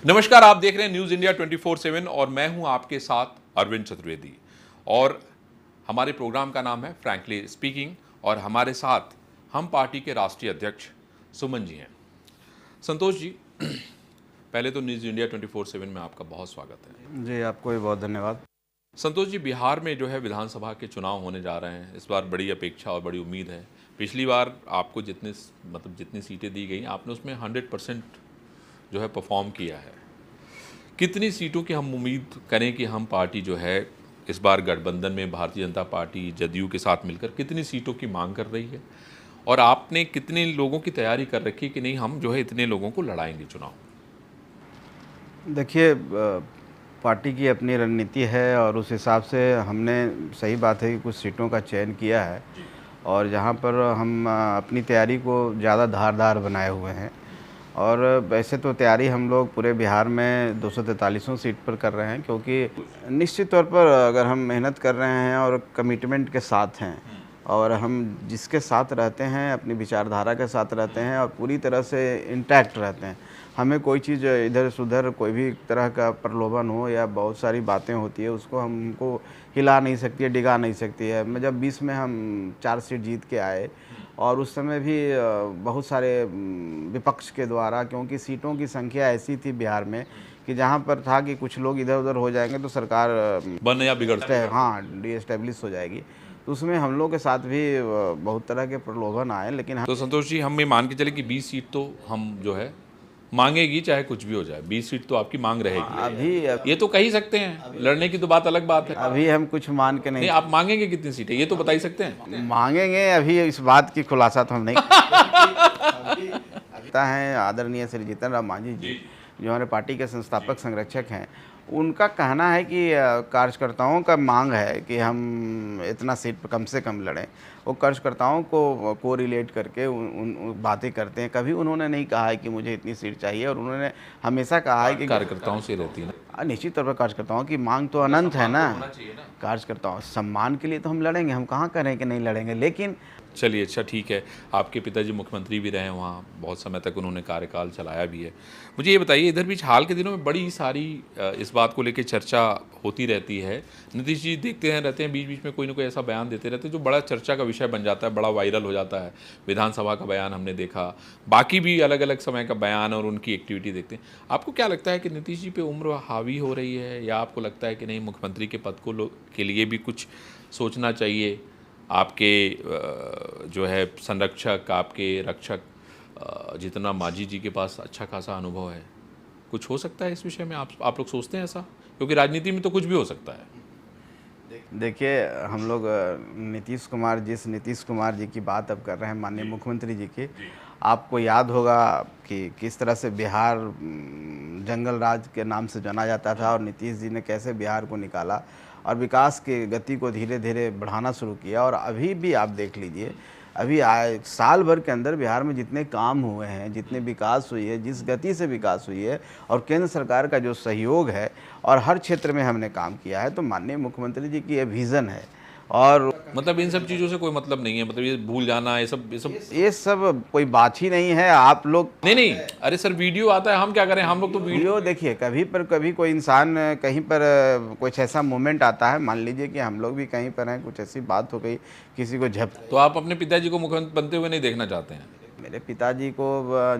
नमस्कार, आप देख रहे हैं न्यूज़ इंडिया 24/7 और मैं हूं आपके साथ अरविंद चतुर्वेदी। और हमारे प्रोग्राम का नाम है फ्रैंकली स्पीकिंग और हमारे साथ हम पार्टी के राष्ट्रीय अध्यक्ष सुमन जी हैं। संतोष जी, पहले तो न्यूज़ इंडिया 24/7 में आपका बहुत स्वागत है। जी, आपको भी बहुत धन्यवाद। संतोष जी, बिहार में जो है विधानसभा के चुनाव होने जा रहे हैं। इस बार बड़ी अपेक्षा और बड़ी उम्मीद है। पिछली बार आपको जितनी सीटें दी गई, आपने उसमें 100% जो है परफॉर्म किया है। कितनी सीटों की हम उम्मीद करें कि हम पार्टी जो है इस बार गठबंधन में भारतीय जनता पार्टी जदयू के साथ मिलकर कितनी सीटों की मांग कर रही है, और आपने कितने लोगों की तैयारी कर रखी है कि नहीं हम जो है इतने लोगों को लड़ाएंगे चुनाव? देखिए, पार्टी की अपनी रणनीति है और उस हिसाब से हमने, सही बात है कि कुछ सीटों का चयन किया है और जहाँ पर हम अपनी तैयारी को ज़्यादा धारदार बनाए हुए हैं। और वैसे तो तैयारी हम लोग पूरे बिहार में 243 सीट पर कर रहे हैं, क्योंकि निश्चित तौर पर अगर हम मेहनत कर रहे हैं और कमिटमेंट के साथ हैं और हम जिसके साथ रहते हैं, अपनी विचारधारा के साथ रहते हैं और पूरी तरह से इंटैक्ट रहते हैं, हमें कोई चीज़ इधर से उधर कोई भी तरह का प्रलोभन हो या बहुत सारी बातें होती है, उसको हमको हिला नहीं सकती है, डिगा नहीं सकती है। मैं जब 20 में हम 4 सीट जीत के आए और उस समय भी बहुत सारे विपक्ष के द्वारा, क्योंकि सीटों की संख्या ऐसी थी बिहार में कि जहाँ पर था कि कुछ लोग इधर उधर हो जाएंगे तो सरकार बन या बिगड़ हाँ डी-एस्टेब्लिश हो जाएगी। तो उसमें हम लोग के साथ भी बहुत तरह के प्रलोभन आए, लेकिन तो संतोष जी, हम ये मान के चले कि 20 सीट तो हम जो है मांगेगी, चाहे कुछ भी हो जाए 20 सीट तो आपकी मांग रहेगी। अभी ये तो कह ही सकते हैं, लड़ने की तो बात अलग बात है। अभी हम कुछ मान के नहीं, आप मांगेंगे कितनी सीटें ये तो बता ही सकते हैं। मांगेंगे, अभी इस बात की खुलासा तो हम नहीं करता है। आदरणीय श्री जीतन राम मांझी जी, जो हमारे पार्टी के संस्थापक संरक्षक हैं, उनका कहना है कि कार्यकर्ताओं का मांग है कि हम इतना सीट पर कम से कम लड़ें। वो कार्यकर्ताओं को रिलेट करके उन बातें करते हैं। कभी उन्होंने नहीं कहा है कि मुझे इतनी सीट चाहिए, और उन्होंने हमेशा कहा है कि कार्यकर्ताओं से रहती है ना। निश्चित तौर पर कार्यकर्ताओं की मांग तो अनंत है ना। कार्यकर्ताओं सम्मान के लिए तो हम लड़ेंगे, हम कहाँ कह रहे हैं कि नहीं लड़ेंगे, लेकिन चलिए, अच्छा ठीक है। आपके पिताजी मुख्यमंत्री भी रहे हैं, वहाँ बहुत समय तक उन्होंने कार्यकाल चलाया भी है। मुझे ये बताइए, इधर बीच हाल के दिनों में बड़ी सारी इस बात को लेकर चर्चा होती रहती है। नीतीश जी देखते हैं रहते हैं बीच बीच में कोई ना कोई ऐसा बयान देते रहते हैं जो बड़ा चर्चा का विषय बन जाता है, बड़ा वायरल हो जाता है। विधानसभा का बयान हमने देखा, बाकी भी अलग अलग समय का बयान और उनकी एक्टिविटी देखते हैं। आपको क्या लगता है कि नीतीश जी पे उम्र हावी हो रही है, या आपको लगता है कि नहीं मुख्यमंत्री के पद के लिए भी कुछ सोचना चाहिए? आपके जो है संरक्षक, आपके रक्षक जितना मांझी जी के पास अच्छा खासा अनुभव है, कुछ हो सकता है इस विषय में? आप लोग सोचते हैं ऐसा? क्योंकि राजनीति में तो कुछ भी हो सकता है। देखिए, हम लोग जिस नीतीश कुमार जी की बात अब कर रहे हैं, माननीय मुख्यमंत्री जी की, आपको याद होगा कि किस तरह से बिहार जंगल राज के नाम से जाना जाता था और नीतीश जी ने कैसे बिहार को निकाला और विकास की गति को धीरे धीरे बढ़ाना शुरू किया। और अभी भी आप देख लीजिए, अभी साल भर के अंदर बिहार में जितने काम हुए हैं, जितने विकास हुई है, जिस गति से विकास हुई है और केंद्र सरकार का जो सहयोग है और हर क्षेत्र में हमने काम किया है, तो माननीय मुख्यमंत्री जी की ये विज़न है। और मतलब इन सब चीज़ों से कोई मतलब नहीं है, मतलब ये भूल जाना, ये सब कोई बात ही नहीं है। आप लोग नहीं, अरे सर वीडियो आता है, हम क्या करें, हम लोग तो वीडियो देखिए, कभी कोई इंसान कहीं पर कुछ ऐसा मोमेंट आता है, मान लीजिए कि हम लोग भी कहीं पर हैं, कुछ ऐसी बात हो गई, किसी को तो आप अपने पिताजी को मुख्यमंत्री बनते हुए नहीं देखना चाहते हैं? मेरे पिताजी को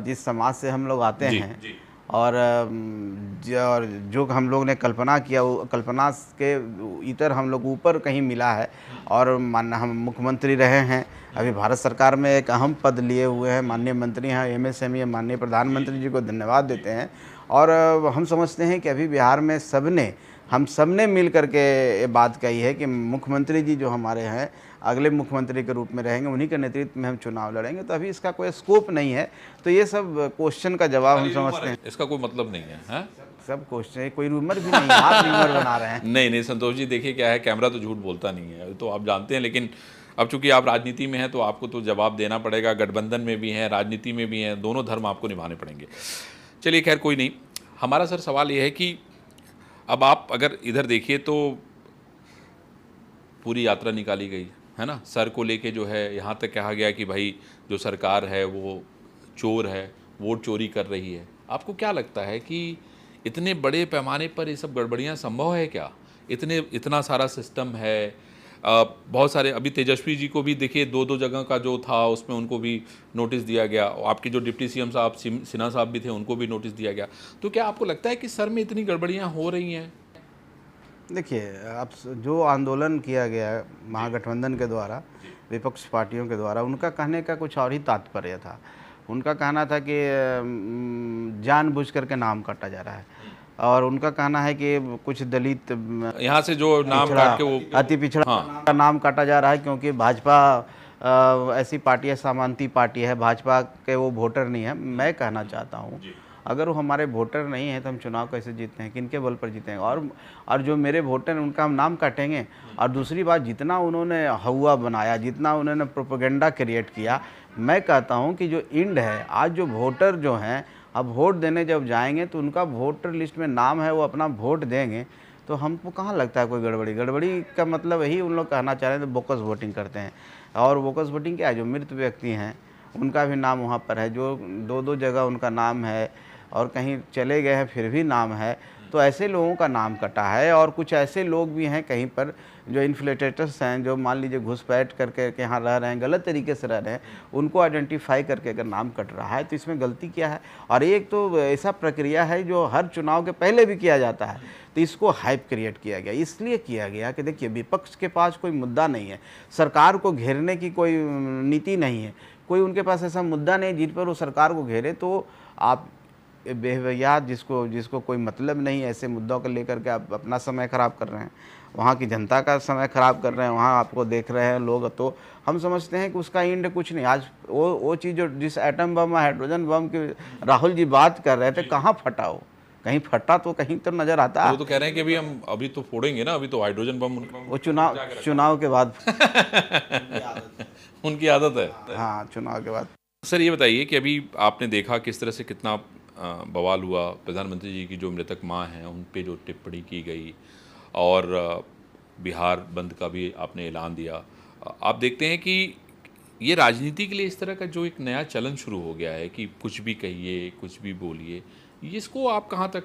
जिस समाज से हम लोग आते हैं और जो हम लोग ने कल्पना किया, वो कल्पना के इतर हम लोग ऊपर कहीं मिला है। और हम मुख्यमंत्री रहे हैं, अभी भारत सरकार में एक अहम पद लिए हुए हैं, माननीय मंत्री हैं, एमएसएमई माननीय प्रधानमंत्री जी को धन्यवाद देते हैं। और हम समझते हैं कि अभी बिहार में हम सब ने मिल करके ये बात कही है कि मुख्यमंत्री जी जो हमारे हैं अगले मुख्यमंत्री के रूप में रहेंगे, उन्हीं के नेतृत्व में हम चुनाव लड़ेंगे। तो अभी इसका कोई स्कोप नहीं है, तो ये सब क्वेश्चन का जवाब हम समझते हैं। इसका कोई मतलब नहीं है, सब क्वेश्चन, कोई रूमर भी नहीं है, आप रूमर बना रहे हैं। नहीं संतोष जी, देखिए क्या है, कैमरा तो झूठ बोलता नहीं है, तो आप जानते हैं। लेकिन अब चूंकि आप राजनीति में हैं तो आपको तो जवाब देना पड़ेगा। गठबंधन में भी हैं, राजनीति में भी हैं, दोनों धर्म आपको निभाने पड़ेंगे। चलिए खैर, कोई नहीं। हमारा सर सवाल ये है कि अब आप अगर इधर देखिए तो पूरी यात्रा निकाली गई है ना, सर को लेके जो है यहाँ तक कहा गया कि भाई जो सरकार है वो चोर है, वोट चोरी कर रही है। आपको क्या लगता है कि इतने बड़े पैमाने पर ये सब गड़बड़ियाँ संभव है क्या? इतना सारा सिस्टम है। बहुत सारे अभी तेजस्वी जी को भी देखिए 2-2 जगह का जो था उसमें उनको भी नोटिस दिया गया। आपके जो डिप्टी सीएम साहब सिन्हा साहब भी थे उनको भी नोटिस दिया गया। तो क्या आपको लगता है कि सर में इतनी गड़बड़ियाँ हो रही हैं? देखिए, अब जो आंदोलन किया गया है महागठबंधन के द्वारा, विपक्ष पार्टियों के द्वारा, उनका कहने का कुछ और ही तात्पर्य था। उनका कहना था कि जानबूझ करके नाम काटा जा रहा है, और उनका कहना है कि कुछ दलित यहाँ से जो नाम काट के वो अति पिछड़ा का नाम काटा जा रहा है, क्योंकि भाजपा ऐसी पार्टी है, सामंती पार्टी है, भाजपा के वो वोटर नहीं है। मैं कहना चाहता हूँ, अगर वो हमारे वोटर नहीं है तो हम चुनाव कैसे जीतते हैं, किनके बल पर जीतेंगे? और जो मेरे वोटर हैं उनका हम नाम काटेंगे। और दूसरी बात, जितना उन्होंने हवा बनाया, जितना उन्होंने प्रोपेगेंडा क्रिएट किया, मैं कहता हूं कि जो इंड है, आज जो वोटर जो हैं, अब वोट देने जब जाएंगे तो उनका वोटर लिस्ट में नाम है, वो अपना वोट देंगे, तो हमको कहाँ लगता है कोई गड़बड़ी का मतलब यही उन लोग कहना चाह रहे हैं, तो बोकस वोटिंग करते हैं। और बोकस वोटिंग क्या है? जो मृत व्यक्ति हैं उनका भी नाम वहाँ पर है, जो 2-2 जगह उनका नाम है और कहीं चले गए हैं फिर भी नाम है, तो ऐसे लोगों का नाम कटा है। और कुछ ऐसे लोग भी हैं कहीं पर जो इन्फ्लेटेटर्स हैं, जो मान लीजिए घुसपैठ करके यहाँ रह रहे हैं, गलत तरीके से रह रहे हैं, उनको आइडेंटिफाई करके अगर नाम कट रहा है तो इसमें गलती क्या है? और एक तो ऐसा प्रक्रिया है जो हर चुनाव के पहले भी किया जाता है, तो इसको हाइप क्रिएट किया गया। इसलिए किया गया कि देखिए, विपक्ष के पास कोई मुद्दा नहीं है, सरकार को घेरने की कोई नीति नहीं है, कोई उनके पास ऐसा मुद्दा नहीं जिन पर वो सरकार को घेरे। तो आप बेवजह जिसको कोई मतलब नहीं, ऐसे मुद्दों को लेकर के आप अपना समय ख़राब कर रहे हैं, वहाँ की जनता का समय ख़राब कर रहे हैं, वहाँ आपको देख रहे हैं लोग, तो हम समझते हैं कि उसका एंड कुछ नहीं। आज वो चीज़ जो जिस एटम बम, हाइड्रोजन बम की राहुल जी बात कर रहे थे, कहाँ फटा हो? कहीं फटा तो कहीं तो नज़र आता है। वो तो कह रहे हैं कि अभी हम अभी तो फोड़ेंगे ना, अभी तो हाइड्रोजन बम वो चुनाव के बाद उनकी आदत है। हाँ, चुनाव के बाद। सर ये बताइए कि अभी आपने देखा किस तरह से कितना बवाल हुआ, प्रधानमंत्री जी की जो मृतक माँ हैं उन पे जो टिप्पणी की गई, और बिहार बंद का भी आपने ऐलान दिया। आप देखते हैं कि ये राजनीति के लिए इस तरह का जो एक नया चलन शुरू हो गया है कि कुछ भी कहिए, कुछ भी बोलिए, इसको आप कहाँ तक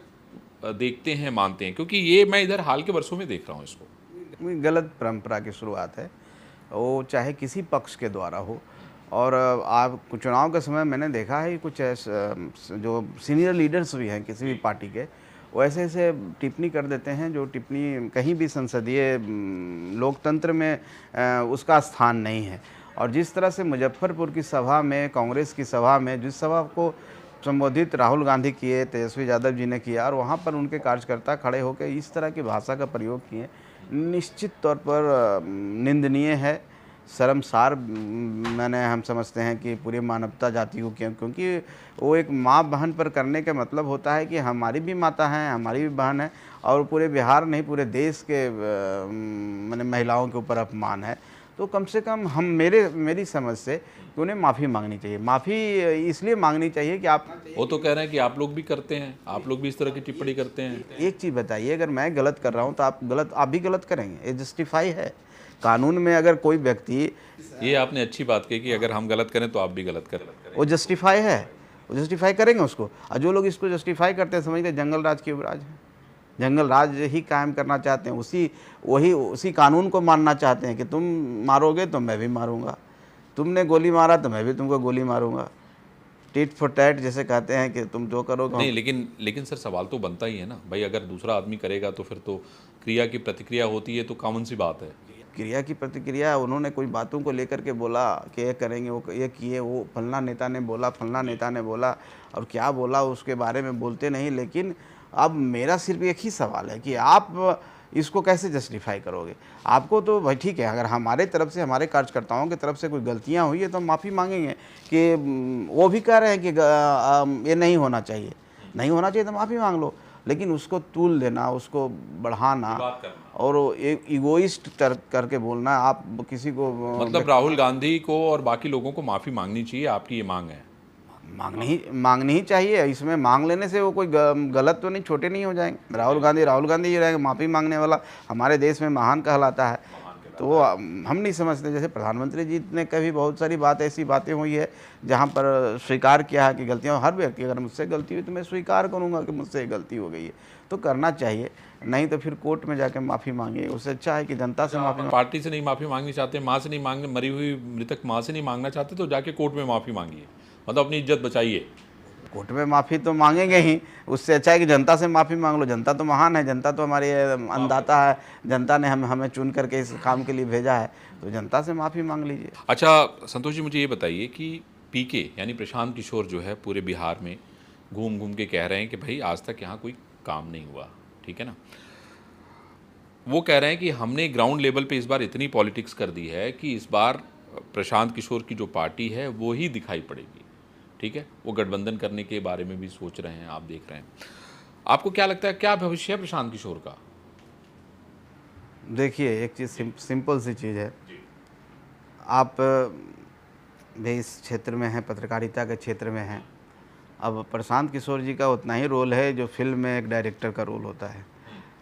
देखते हैं, मानते हैं? क्योंकि ये मैं इधर हाल के वर्षों में देख रहा हूँ इसको। गलत परंपरा की शुरुआत है, वो चाहे किसी पक्ष के द्वारा हो। और आप चुनाव के समय मैंने देखा है कुछ जो सीनियर लीडर्स भी हैं किसी भी पार्टी के, वो ऐसे ऐसे टिप्पणी कर देते हैं जो टिप्पणी कहीं भी संसदीय लोकतंत्र में उसका स्थान नहीं है। और जिस तरह से मुजफ्फरपुर की सभा में, कांग्रेस की सभा में, जिस सभा को संबोधित राहुल गांधी किए, तेजस्वी यादव जी ने किया, और वहाँ पर उनके कार्यकर्ता खड़े होकर इस तरह की भाषा का प्रयोग किए, निश्चित तौर पर निंदनीय है, शर्मसार। हम समझते हैं कि पूरी मानवता जाति को, क्योंकि वो एक माँ बहन पर करने का मतलब होता है कि हमारी भी माता हैं, हमारी भी बहन है, और पूरे बिहार नहीं पूरे देश के महिलाओं के ऊपर अपमान है। तो कम से कम मेरी समझ से कि उन्हें माफ़ी मांगनी चाहिए। माफ़ी इसलिए मांगनी चाहिए कि आप, वो तो कह रहे हैं कि आप लोग भी करते हैं, आप लोग भी इस तरह की टिप्पणी करते हैं। एक चीज़ बताइए, अगर मैं गलत कर रहा हूँ तो आप भी गलत करेंगे, ये जस्टिफाई है कानून में। अगर कोई व्यक्ति, ये आपने अच्छी बात कही कि अगर हम गलत करें तो आप भी गलत करें, वो जस्टिफाई है, वो जस्टिफाई करेंगे उसको। और जो लोग इसको जस्टिफाई करते हैं, समझते हैं जंगल राज की युवराज है, जंगल राज ही कायम करना चाहते हैं, उसी कानून को मानना चाहते हैं कि तुम मारोगे तो मैं भी मारूंगा, तुमने गोली मारा तो मैं भी तुमको गोली मारूंगा, टिट फॉर टैट जैसे कहते हैं कि तुम जो करोगे। नहीं, लेकिन सर सवाल तो बनता ही है ना भाई, अगर दूसरा आदमी करेगा तो फिर तो क्रिया की प्रतिक्रिया होती है, तो कॉमन सी बात है। क्रिया की प्रतिक्रिया, उन्होंने कोई बातों को लेकर के बोला कि ये करेंगे, वो ये किए, वो फलना नेता ने बोला, फलना नेता ने बोला, और क्या बोला उसके बारे में बोलते नहीं। लेकिन अब मेरा सिर्फ एक ही सवाल है कि आप इसको कैसे जस्टिफाई करोगे? आपको तो भाई ठीक है, अगर हमारे तरफ से, हमारे कार्यकर्ताओं की तरफ से कोई गलतियां हुई है तो हम माफ़ी मांगेंगे, कि वो भी कह रहे हैं कि ये नहीं होना चाहिए, नहीं होना चाहिए तो माफ़ी मांग लो। लेकिन उसको तूल देना, उसको बढ़ाना और एक इगोइस्ट करके बोलना, आप किसी को, मतलब राहुल गांधी को और बाकी लोगों को माफ़ी मांगनी चाहिए, आपकी ये मांग है? मांगनी ही चाहिए। इसमें मांग लेने से वो कोई गलत तो नहीं, छोटे नहीं हो जाएंगे। राहुल गांधी ही रहेंगे, माफ़ी मांगने वाला हमारे देश में महान कहलाता है। तो वो हम नहीं समझते। जैसे प्रधानमंत्री जी ने कभी बहुत सारी बात ऐसी बातें हुई है जहाँ पर स्वीकार किया है कि गलतियाँ, हर व्यक्ति अगर मुझसे गलती हुई तो मैं स्वीकार करूँगा कि मुझसे गलती हो गई है, तो करना चाहिए, नहीं तो फिर कोर्ट में जाके माफ़ी मांगे। उससे अच्छा है कि जनता से माफ़ी। पार्टी से नहीं माफ़ी मांगनी चाहते, माँ से नहीं मांगने, मरी हुई मृतक माँ से नहीं मांगना चाहते तो जाके कोर्ट में माफ़ी मांगिए, मतलब अपनी इज्जत बचाइए। कोर्ट में माफ़ी तो मांगेंगे ही, उससे अच्छा है कि जनता से माफ़ी मांग लो। जनता तो महान है, जनता तो हमारी अन्नदाता है, जनता ने हमें चुन करके इस काम के लिए भेजा है, तो जनता से माफ़ी मांग लीजिए। अच्छा संतोष जी, मुझे ये बताइए कि पीके यानी प्रशांत किशोर जो है पूरे बिहार में घूम घूम के कह रहे हैं कि भाई आज तक यहाँ कोई काम नहीं हुआ, ठीक है ना। वो कह रहे हैं कि हमने ग्राउंड लेवल पे इस बार इतनी पॉलिटिक्स कर दी है कि इस बार प्रशांत किशोर की जो पार्टी है वो ही दिखाई पड़ेगी, ठीक है। वो गठबंधन करने के बारे में भी सोच रहे हैं, आप देख रहे हैं। आपको क्या लगता है, क्या भविष्य है प्रशांत किशोर का? देखिए, एक चीज़ सिंपल सी चीज़ है, आप भी इस क्षेत्र में हैं, पत्रकारिता के क्षेत्र में हैं। अब प्रशांत किशोर जी का उतना ही रोल है जो फिल्म में एक डायरेक्टर का रोल होता है।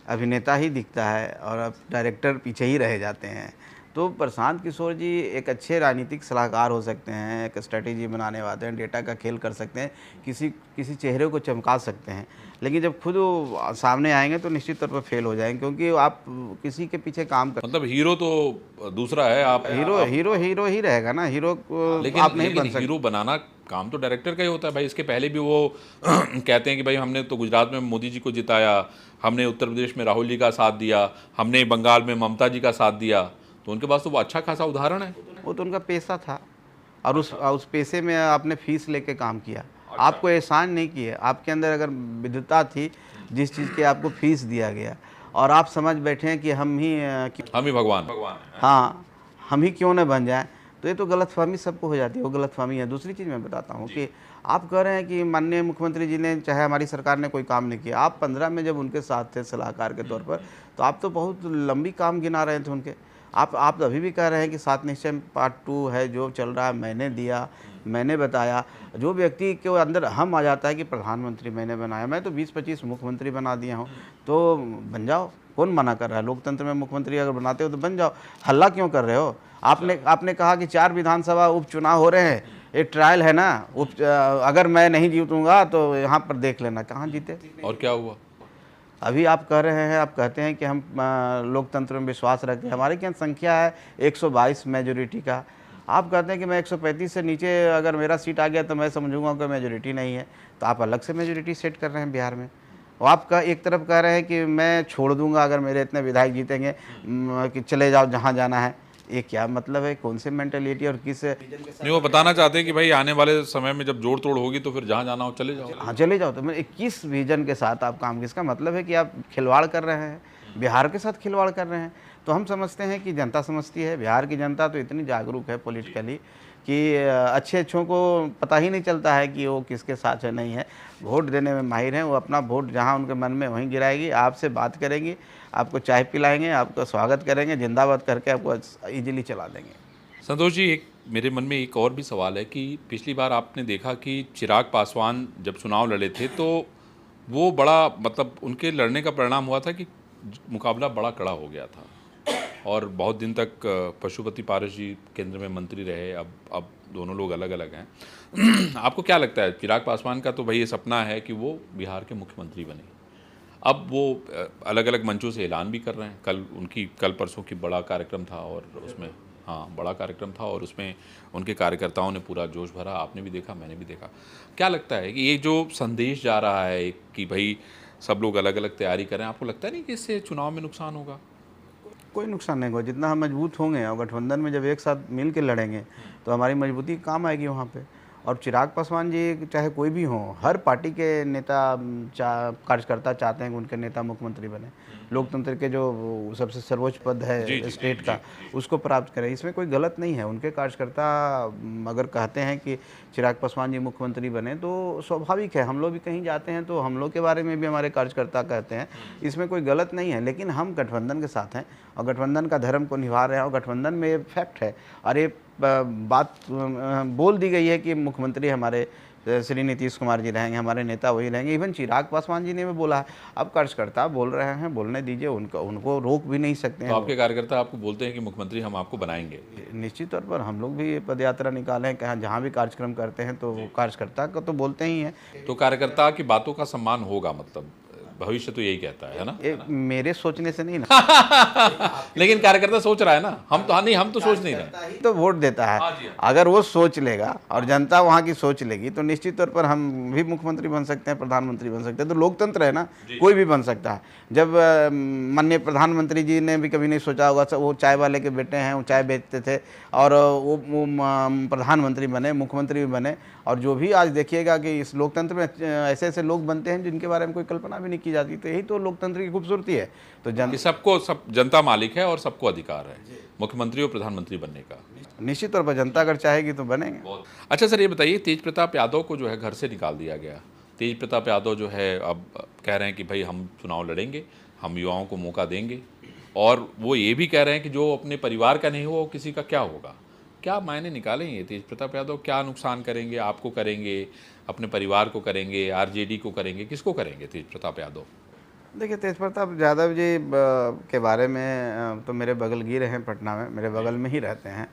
अभिनेता ही दिखता है और अब डायरेक्टर पीछे ही रह जाते हैं। तो प्रशांत किशोर जी एक अच्छे राजनीतिक सलाहकार हो सकते हैं, एक स्ट्रैटेजी बनाने वाले हैं, डेटा का खेल कर सकते हैं, किसी चेहरे को चमका सकते हैं। लेकिन जब खुद वो सामने आएंगे तो निश्चित तौर पर फेल हो जाएंगे, क्योंकि आप किसी के पीछे काम कर, मतलब हीरो तो दूसरा है, आप हीरो ही रहेगा ना, हीरो को लेकिन आप नहीं लेकिन बन सकते। हीरो बनाना काम तो डायरेक्टर का ही होता है भाई। इसके पहले भी वो कहते हैं कि भाई हमने तो गुजरात में मोदी जी को जिताया, हमने उत्तर प्रदेश में राहुल जी का साथ दिया, हमने बंगाल में ममता जी का साथ दिया, तो उनके पास तो वो अच्छा खासा उदाहरण है। वो तो उनका पैसा था और उस पैसे में आपने फीस लेके काम किया। आपको एहसान नहीं किए, आपके अंदर अगर विद्वता थी जिस चीज़ की आपको फीस दिया गया और आप समझ बैठे हैं कि हम ही भगवान हाँ, हम ही क्यों न बन जाएं, तो ये तो गलतफहमी सबको हो जाती है, वो गलतफहमी है। दूसरी चीज़ मैं बताता हूँ कि आप कह रहे हैं कि माननीय मुख्यमंत्री जी ने, चाहे हमारी सरकार ने कोई काम नहीं किया, आप 15 में जब उनके साथ थे सलाहकार के तौर पर, तो आप तो बहुत लंबी काम गिना रहे थे उनके। आप अभी भी कह रहे हैं कि 7 निश्चय पार्ट 2 है जो चल रहा है, मैंने दिया, मैंने बताया। जो व्यक्ति के अंदर हम आ जाता है कि प्रधानमंत्री मैंने बनाया, मैं तो 20-25 मुख्यमंत्री बना दिया हूँ, तो बन जाओ, कौन मना कर रहा है? लोकतंत्र में मुख्यमंत्री अगर बनाते हो तो बन जाओ, हल्ला क्यों कर रहे हो? आपने कहा कि 4 विधानसभा उपचुनाव हो रहे हैं, एक ट्रायल है ना, अगर मैं नहीं जीतूंगा तो यहाँ पर देख लेना, कहाँ जीते और क्या हुआ? अभी आप कह रहे हैं, आप कहते हैं कि हम लोकतंत्र में विश्वास रखते हैं। हमारी क्या संख्या है 122 मेजोरिटी का, आप कहते हैं कि मैं 135 से नीचे अगर मेरा सीट आ गया तो मैं समझूंगा कि मेजोरिटी नहीं है, तो आप अलग से मेजोरिटी सेट कर रहे हैं बिहार में। और आप एक तरफ कह रहे हैं कि मैं छोड़ दूंगा अगर मेरे इतने विधायक जीतेंगे, कि चले जाओ जहाँ जाना है। ये क्या मतलब है? कौन से मेंटेलिटी और किस नहीं, वो बताना चाहते हैं कि भाई आने वाले समय में जब जोड़ तोड़ होगी तो फिर जहाँ जाना हो चले जाओ। हाँ, चले जाओ। तो मैं किस विजन के साथ आप काम, किसका मतलब है कि आप खिलवाड़ कर रहे हैं, बिहार के साथ खिलवाड़ कर रहे हैं। तो हम समझते हैं कि जनता समझती है, बिहार की जनता तो इतनी जागरूक है पॉलिटिकली कि अच्छे अच्छों को पता ही नहीं चलता है कि वो किसके साथ है, नहीं है। वोट देने में माहिर हैं, वो अपना वोट जहाँ उनके मन में वहीं गिराएगी, आपसे बात करेंगी, आपको चाय पिलाएंगे, आपका स्वागत करेंगे, जिंदाबाद करके आपको ईजिली चला देंगे। संतोष जी, एक मेरे मन में एक और भी सवाल है कि पिछली बार आपने देखा कि चिराग पासवान जब चुनाव लड़े थे तो वो बड़ा, मतलब उनके लड़ने का परिणाम हुआ था कि मुकाबला बड़ा कड़ा हो गया था और बहुत दिन तक पशुपति पारस जी केंद्र में मंत्री रहे। अब दोनों लोग अलग अलग हैं। आपको क्या लगता है? चिराग पासवान का तो भाई ये सपना है कि वो बिहार के मुख्यमंत्री बने। अब वो अलग अलग मंचों से ऐलान भी कर रहे हैं। कल परसों की बड़ा कार्यक्रम था और उसमें, हाँ, बड़ा कार्यक्रम था और उसमें उनके कार्यकर्ताओं ने पूरा जोश भरा। आपने भी देखा, मैंने भी देखा। क्या लगता है कि ये जो संदेश जा रहा है कि भाई सब लोग अलग अलग तैयारी करें, आपको लगता नहीं कि इससे चुनाव में नुकसान होगा? कोई नुकसान नहीं होगा। जितना हम मजबूत होंगे और गठबंधन में जब एक साथ मिल के लड़ेंगे तो हमारी मजबूती काम आएगी वहाँ पे। और चिराग पासवान जी चाहे कोई भी हो, हर पार्टी के नेता कार्यकर्ता चाहते हैं कि उनके नेता मुख्यमंत्री बने, लोकतंत्र के जो सबसे सर्वोच्च पद है स्टेट का, उसको प्राप्त करें। इसमें कोई गलत नहीं है। उनके कार्यकर्ता अगर कहते हैं कि चिराग पासवान जी मुख्यमंत्री बने तो स्वाभाविक है। हम लोग भी कहीं जाते हैं तो हम लोग के बारे में भी हमारे कार्यकर्ता कहते हैं, इसमें कोई गलत नहीं है। लेकिन हम गठबंधन के साथ हैं और गठबंधन का धर्म को निभा रहे हैं और गठबंधन में ये फैक्ट है और ये बात बोल दी गई है कि मुख्यमंत्री हमारे श्री नीतीश कुमार जी रहेंगे, हमारे नेता वही रहेंगे। इवन चिराग पासवान जी ने भी बोला है। अब कार्यकर्ता बोल रहे हैं, बोलने दीजिए, उनको रोक भी नहीं सकते हैं। तो आपके कार्यकर्ता आपको बोलते हैं कि मुख्यमंत्री हम आपको बनाएंगे? निश्चित तौर पर हम लोग भी पद यात्रा निकाले हैं, कहाँ जहाँ भी कार्यक्रम करते हैं तो कार्यकर्ता को तो बोलते ही हैं। तो कार्यकर्ता की बातों का सम्मान होगा, मतलब भविष्य तो यही कहता है ना? मेरे सोचने से नहीं ना। लेकिन कार्यकर्ता सोच रहा है ना, हम तो नहीं, हम तो सोच नहीं रहे। तो वोट देता है, अगर वो सोच लेगा और जनता वहाँ की सोच लेगी तो निश्चित तौर पर हम भी मुख्यमंत्री बन सकते हैं, प्रधानमंत्री बन सकते हैं। तो लोकतंत्र है ना, कोई भी बन सकता है। जब माननीय प्रधानमंत्री जी ने भी कभी नहीं सोचा होगा, वो चाय वाले के बेटे हैं, वो चाय बेचते थे और वो प्रधानमंत्री बने, मुख्यमंत्री भी बने। और जो भी आज देखिएगा कि इस लोकतंत्र में ऐसे ऐसे लोग बनते हैं जिनके बारे में कोई कल्पना भी नहीं की जाती। तो यही तो लोकतंत्र की खूबसूरती है। तो सब जनता मालिक है और सबको अधिकार है मुख्यमंत्री और प्रधानमंत्री बनने का। निश्चित तौर पर जनता अगर चाहेगी तो बनेंगे। अच्छा सर, ये बताइए, तेज प्रताप यादव को जो है घर से निकाल दिया गया। तेज प्रताप यादव जो है अब कह रहे हैं कि भाई हम चुनाव लड़ेंगे, हम युवाओं को मौका देंगे, और वो ये भी कह रहे हैं कि जो अपने परिवार का नहीं हुआ वो किसी का क्या होगा। क्या मायने निकालें ये तेज प्रताप यादव? क्या नुकसान करेंगे? आपको करेंगे, अपने परिवार को करेंगे, आरजेडी को करेंगे, किसको करेंगे तेज प्रताप यादव? देखिए, तेज प्रताप यादव जी के बारे में तो मेरे बगल गिरे हैं, पटना में मेरे बगल में ही रहते हैं।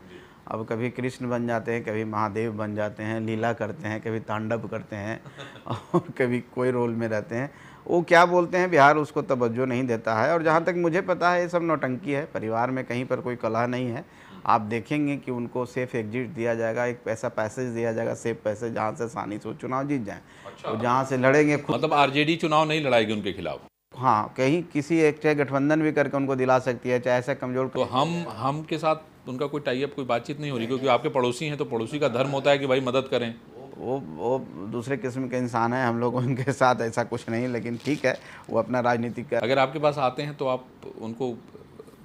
अब कभी कृष्ण बन जाते हैं, कभी महादेव बन जाते हैं, लीला करते हैं, कभी तांडव करते हैं और कभी कोई रोल में रहते हैं। वो क्या बोलते हैं, बिहार उसको तवज्जो नहीं देता है। और जहाँ तक मुझे पता है ये सब नौटंकी है, परिवार में कहीं पर कोई कलह नहीं है। आप देखेंगे कि उनको सेफ एग्जिट दिया जाएगा, एक ऐसा पैसेज दिया जाएगा, सेफ पैसेज, जहाँ से आसानी से वो चुनाव जीत जाएँ। और जहाँ से लड़ेंगे मतलब आरजेडी चुनाव नहीं लड़ाएगी उनके खिलाफ? हाँ, कहीं किसी एक चाहे गठबंधन भी करके उनको दिला सकती है, चाहे ऐसा कमजोर। तो हम के साथ उनका कोई टाई अप, कोई बातचीत नहीं हो रही? क्योंकि आपके पड़ोसी हैं तो पड़ोसी का धर्म होता है कि भाई मदद करें। वो दूसरे किस्म के इंसान है, हम लोग उनके साथ ऐसा कुछ नहीं। लेकिन ठीक है, वो अपना राजनीतिक कर। अगर आपके पास आते हैं तो आप उनको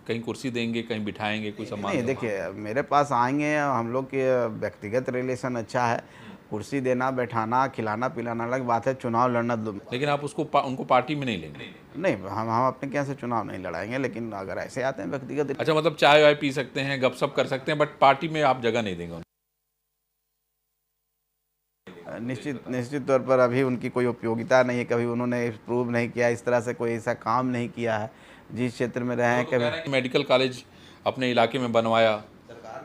कहीं कुर्सी देंगे, कहीं बिठाएंगे, कोई सम्मान? नहीं, देखिए, मेरे पास आएंगे, हम लोग के व्यक्तिगत रिलेशन अच्छा है। कुर्सी देना, बैठाना, खिलाना पिलाना अलग बात है, चुनाव लड़ना। लेकिन आप उनको पार्टी में नहीं लेंगे? नहीं, हम अपने क्या से चुनाव नहीं लड़ाएंगे। लेकिन अगर ऐसे आते हैं व्यक्तिगत। अच्छा, मतलब चाय वाय पी सकते हैं, गपशप कर सकते हैं, बट पार्टी में आप जगह नहीं देंगे? निश्चित तौर पर अभी उनकी कोई उपयोगिता नहीं है। कभी उन्होंने प्रूव नहीं किया, इस तरह से कोई ऐसा काम नहीं किया है जिस क्षेत्र में रहे हैं। कभी मेडिकल कॉलेज अपने इलाके में बनवाया,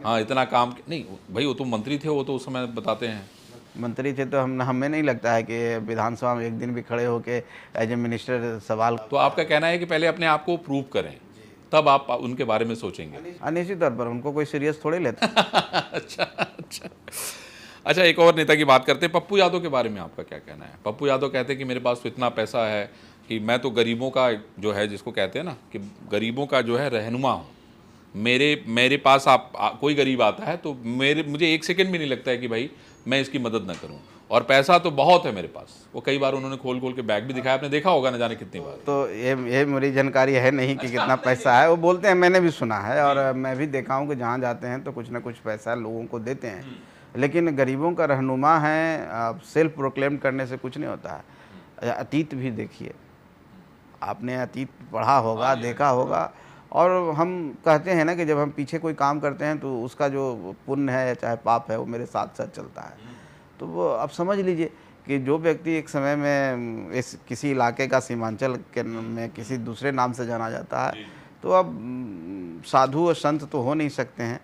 हाँ, इतना काम नहीं। भाई वो तो मंत्री थे, वो तो उस समय बताते हैं। मंत्री थे तो हमें नहीं लगता है कि विधानसभा में एक दिन भी खड़े होकर एज ए मिनिस्टर सवाल। तो आपका कहना है कि पहले अपने आप को प्रूव करें, तब आप उनके बारे में सोचेंगे? निश्चित तौर पर उनको कोई सीरियस थोड़े लेता। अच्छा, एक और नेता की बात करते हैं। पप्पू यादव के बारे में आपका क्या कहना है? पप्पू यादव कहते हैं कि मेरे पास तो इतना पैसा है कि मैं तो गरीबों का जो है, जिसको कहते हैं ना कि गरीबों का जो है रहनुमा हूँ। मेरे पास कोई गरीब आता है तो मुझे एक सेकंड भी नहीं लगता है कि भाई मैं इसकी मदद ना करूं, और पैसा तो बहुत है मेरे पास। वो कई बार उन्होंने खोल के बैग भी दिखाया, आपने देखा होगा न जाने कितनी बार। तो ये मेरी जानकारी है नहीं कि कितना पैसा है। वो बोलते हैं, मैंने भी सुना है और मैं भी देखा हूँ कि जहाँ जाते हैं तो कुछ ना कुछ पैसा लोगों को देते हैं। लेकिन गरीबों का रहनुमा है, सेल्फ प्रोक्लेम करने से कुछ नहीं होता है। अतीत भी देखिए, आपने अतीत पढ़ा होगा, देखा होगा। और हम कहते हैं ना कि जब हम पीछे कोई काम करते हैं तो उसका जो पुण्य है चाहे पाप है वो मेरे साथ साथ चलता है। तो वो आप समझ लीजिए कि जो व्यक्ति एक समय में इस किसी इलाके का सीमांचल के में किसी दूसरे नाम से जाना जाता है, तो अब साधु और संत तो हो नहीं सकते हैं।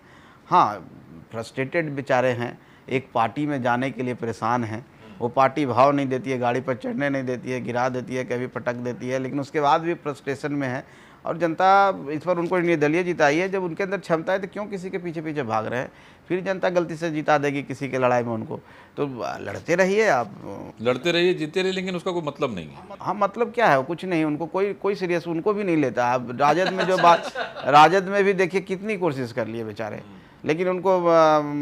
हाँ, फ्रस्ट्रेटेड बेचारे हैं, एक पार्टी में जाने के लिए परेशान हैं। वो पार्टी भाव नहीं देती है, गाड़ी पर चढ़ने नहीं देती है, गिरा देती है, कभी पटक देती है, लेकिन उसके बाद भी फ्रस्ट्रेशन में है। और जनता इस पर उनको निर्दलीय जिताई है। जब उनके अंदर क्षमता है तो क्यों किसी के पीछे पीछे भाग रहे हैं? फिर जनता गलती से जिता देगी किसी के लड़ाई में उनको। तो लड़ते रहिए, आप लड़ते रहिए, जीते रहिए, लेकिन उसका कोई मतलब नहीं है। हाँ, मतलब क्या है? कुछ नहीं, उनको कोई सीरियस उनको भी नहीं लेता। अब राजद में जो बात, राजद में भी देखिए कितनी कोशिश कर लिए बेचारे, लेकिन उनको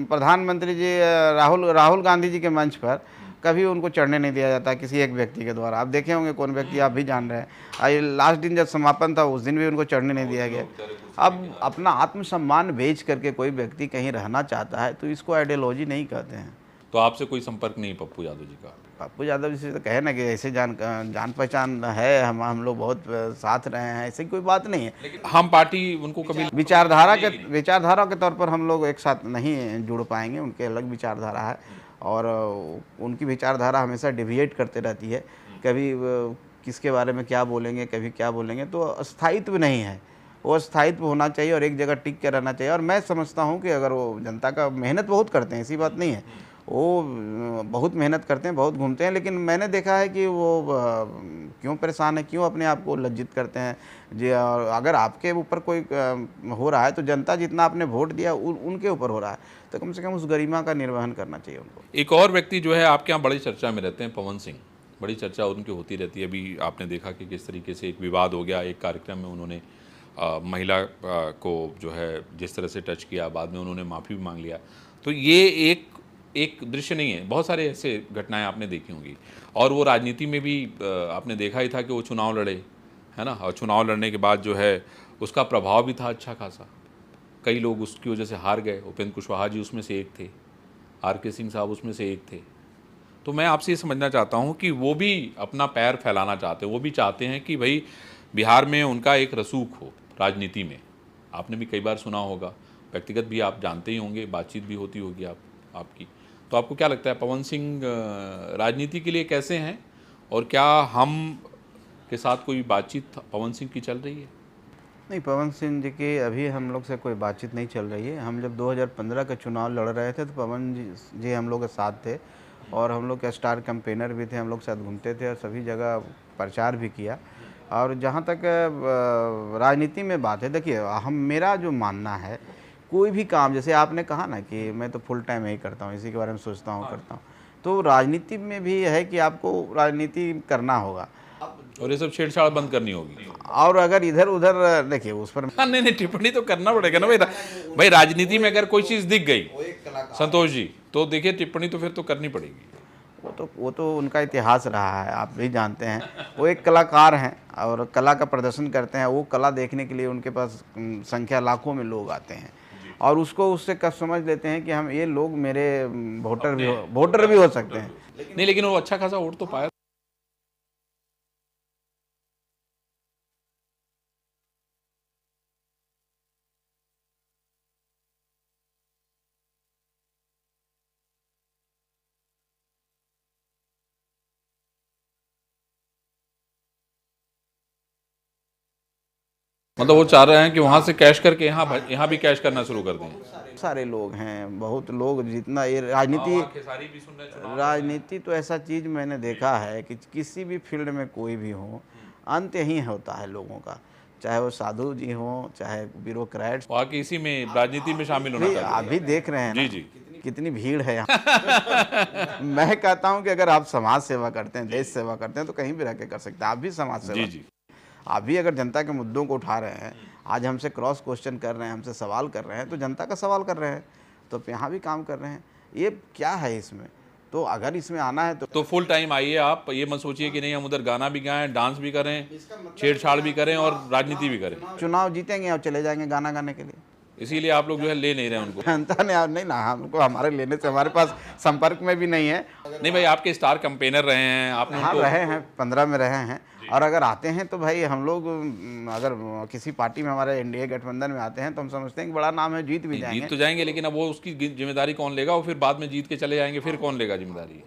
प्रधानमंत्री जी राहुल गांधी जी के मंच पर कभी उनको चढ़ने नहीं दिया जाता किसी एक व्यक्ति के द्वारा। आप देखे होंगे कौन व्यक्ति, आप भी जान रहे हैं। लास्ट दिन जब समापन था उस दिन भी उनको चढ़ने नहीं दिया गया। अब अपना आत्मसम्मान बेच करके कोई व्यक्ति कहीं रहना चाहता है तो इसको आइडियोलॉजी नहीं कहते हैं। तो आपसे कोई संपर्क नहीं पप्पू यादव जी का? पप्पू यादव जी से तो कहे ना कि ऐसे जान पहचान है, हम लोग बहुत साथ रहे हैं, ऐसी कोई बात नहीं है। लेकिन हम पार्टी उनको कभी विचारधारा के तौर पर हम लोग एक साथ नहीं जुड़ पाएंगे, उनके अलग विचारधारा है और उनकी विचारधारा हमेशा डिविएट करते रहती है। कभी किसके बारे में क्या बोलेंगे, कभी क्या बोलेंगे, तो स्थायित्व नहीं है। वो स्थायित्व होना चाहिए और एक जगह टिक के रहना चाहिए। और मैं समझता हूँ कि अगर वो जनता का मेहनत बहुत करते हैं, ऐसी बात नहीं है, वो बहुत मेहनत करते हैं, बहुत घूमते हैं, लेकिन मैंने देखा है कि वो क्यों परेशान है, क्यों अपने आप को लज्जित करते हैं जी। अगर आपके ऊपर कोई हो रहा है तो जनता जितना आपने वोट दिया उनके ऊपर हो रहा है, तो कम से कम उस गरिमा का निर्वहन करना चाहिए उनको। एक और व्यक्ति जो है आपके यहाँ बड़ी चर्चा में रहते हैं, पवन सिंह, बड़ी चर्चा उनकी होती रहती है। अभी आपने देखा कि किस तरीके से एक विवाद हो गया, एक कार्यक्रम में उन्होंने महिला को जो है जिस तरह से टच किया, बाद में उन्होंने माफ़ी भी मांग लिया। तो ये एक दृश्य नहीं है, बहुत सारे ऐसे घटनाएं आपने देखी होंगी। और वो राजनीति में भी आपने देखा ही था कि वो चुनाव लड़े, है ना, और चुनाव लड़ने के बाद जो है उसका प्रभाव भी था अच्छा खासा। कई लोग उसकी वजह से हार गए। उपेंद्र कुशवाहा जी उसमें से एक थे, RK सिंह साहब उसमें से एक थे। तो मैं आपसे ये समझना चाहता हूँ कि वो भी अपना पैर फैलाना चाहते हैं, वो भी चाहते हैं कि भाई बिहार में उनका एक रसूख हो राजनीति में। आपने भी कई बार सुना होगा, व्यक्तिगत भी आप जानते ही होंगे, बातचीत भी होती होगी आपकी। तो आपको क्या लगता है पवन सिंह राजनीति के लिए कैसे हैं, और क्या हम के साथ कोई बातचीत पवन सिंह की चल रही है? नहीं, पवन सिंह जी की अभी हम लोग से कोई बातचीत नहीं चल रही है। हम जब 2015 का चुनाव लड़ रहे थे तो पवन जी हम लोग के साथ थे और हम लोग के स्टार कैंपेनर भी थे, हम लोग साथ घूमते थे और सभी जगह प्रचार भी किया। और जहाँ तक राजनीति में बात है, देखिए मेरा जो मानना है, कोई भी काम, जैसे आपने कहा ना कि मैं तो फुल टाइम यही करता हूँ, इसी के बारे में सोचता हूँ, करता हूँ, तो राजनीति में भी है कि आपको राजनीति करना होगा और ये सब छेड़छाड़ बंद करनी होगी। और अगर इधर उधर देखिए उस पर नहीं, टिप्पणी तो करना पड़ेगा ना भाई राजनीति में अगर कोई चीज़ दिख गई संतोष जी, तो देखिए टिप्पणी तो फिर तो करनी पड़ेगी। वो तो उनका इतिहास रहा है, आप भी जानते हैं। वो एक कलाकार हैं और कला का प्रदर्शन करते हैं। वो कला देखने के लिए उनके पास संख्या लाखों में लोग आते हैं और उससे कब समझ लेते हैं कि हम ये लोग मेरे वोटर भी हो सकते हैं। नहीं, लेकिन वो अच्छा खासा वोट तो पाया। मतलब वो चाह रहे हैं कि वहां से कैश करके यहाँ भी कैश करना शुरू कर दें। सारे लोग हैं, बहुत लोग, जितना ये राजनीति तो ऐसा चीज़ मैंने देखा है कि किसी भी फील्ड में कोई भी हो, अंत यही होता है लोगों का, चाहे वो साधु जी हों, चाहे ब्यूरोक्रेट्स। वाकई इसी में राजनीति में शामिल होना चाहिए। आप भी देख रहे हैं जी जी, कितनी भीड़ है यहाँ। मैं कहता हूँ कि अगर आप समाज सेवा करते हैं, देश सेवा करते हैं, तो कहीं भी रह के कर सकते हैं। आप भी समाज सेवा, जी जी, आप भी अगर जनता के मुद्दों को उठा रहे हैं, आज हमसे क्रॉस क्वेश्चन कर रहे हैं, हमसे सवाल कर रहे हैं, तो जनता का सवाल कर रहे हैं, तो यहाँ भी काम कर रहे हैं। ये क्या है इसमें? तो अगर इसमें आना है तो फुल टाइम आइए। आप ये मत सोचिए कि नहीं हम उधर गाना भी गाएं, डांस भी करें, छेड़छाड़ भी करें और राजनीति भी करें। चुनाव जीतेंगे और चले जाएंगे गाना गाने के लिए। इसीलिए आप लोग जो है ले नहीं रहे उनको। जनता ने नहीं ना, हमको हमारे लेने से, हमारे पास संपर्क में भी नहीं है। नहीं भाई, आपके स्टार कैंपेनर रहे हैं, आपने हाँ रहे हैं, 15 में रहे हैं। और अगर आते हैं तो भाई हम लोग अगर किसी पार्टी में, हमारे NDA गठबंधन में आते हैं, तो हम समझते हैं कि बड़ा नाम है, जीत भी जाएंगे। जीत तो जाएंगे, लेकिन अब वो उसकी जिम्मेदारी कौन लेगा? और फिर बाद में जीत के चले जाएंगे, फिर कौन लेगा जिम्मेदारी?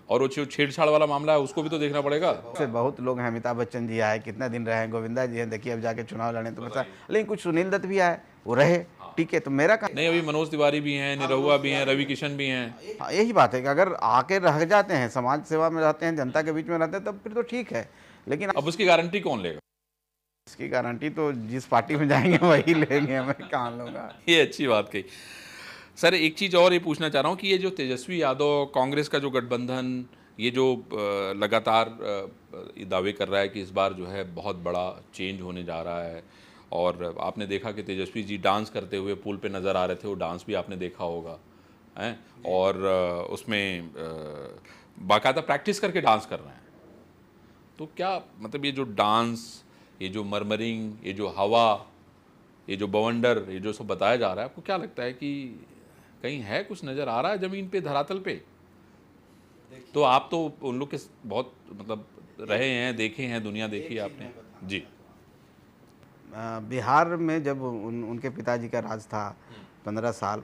और वो छेड़छाड़ वाला मामला है, उसको भी तो देखना पड़ेगा। से बहुत लोग हैं, अमिताभ बच्चन जी आए, कितने दिन रहे हैं, गोविंदा जी हैं, देखिए अब जाके चुनाव लड़े तो पता। लेकिन कुछ सुनील दत्त भी आए, वो रहे, ठीक है। तो मेरा नहीं, अभी मनोज तिवारी भी हैं, निरहुआ भी हैं, रवि किशन भी हैं। यही बात है कि अगर आके रह जाते हैं, समाज सेवा में रहते हैं, जनता के बीच में रहते हैं, तब फिर तो ठीक है। लेकिन अब उसकी गारंटी कौन लेगा? इसकी गारंटी तो जिस पार्टी में जाएंगे वही लेंगे, हमें कहाँ लूँगा। ये अच्छी बात कही। सर एक चीज़ और ये पूछना चाह रहा हूँ कि ये जो तेजस्वी यादव कांग्रेस का जो गठबंधन, ये जो लगातार दावे कर रहा है कि इस बार जो है बहुत बड़ा चेंज होने जा रहा है, और आपने देखा कि तेजस्वी जी डांस करते हुए पुल पे नज़र आ रहे थे, वो डांस भी आपने देखा होगा हैं, और उसमें बाकायदा प्रैक्टिस करके डांस कर रहे हैं। तो क्या मतलब ये जो डांस, ये जो मरमरिंग, ये जो हवा, ये जो बवंडर, ये जो सब बताया जा रहा है, आपको क्या लगता है कि कहीं है, कुछ नज़र आ रहा है ज़मीन पे, धरातल पे? तो आप तो उन लोग के बहुत मतलब रहे हैं, देखे हैं, दुनिया देखी है आपने। जी। बिहार में जब उनके पिताजी का राज था 15 साल,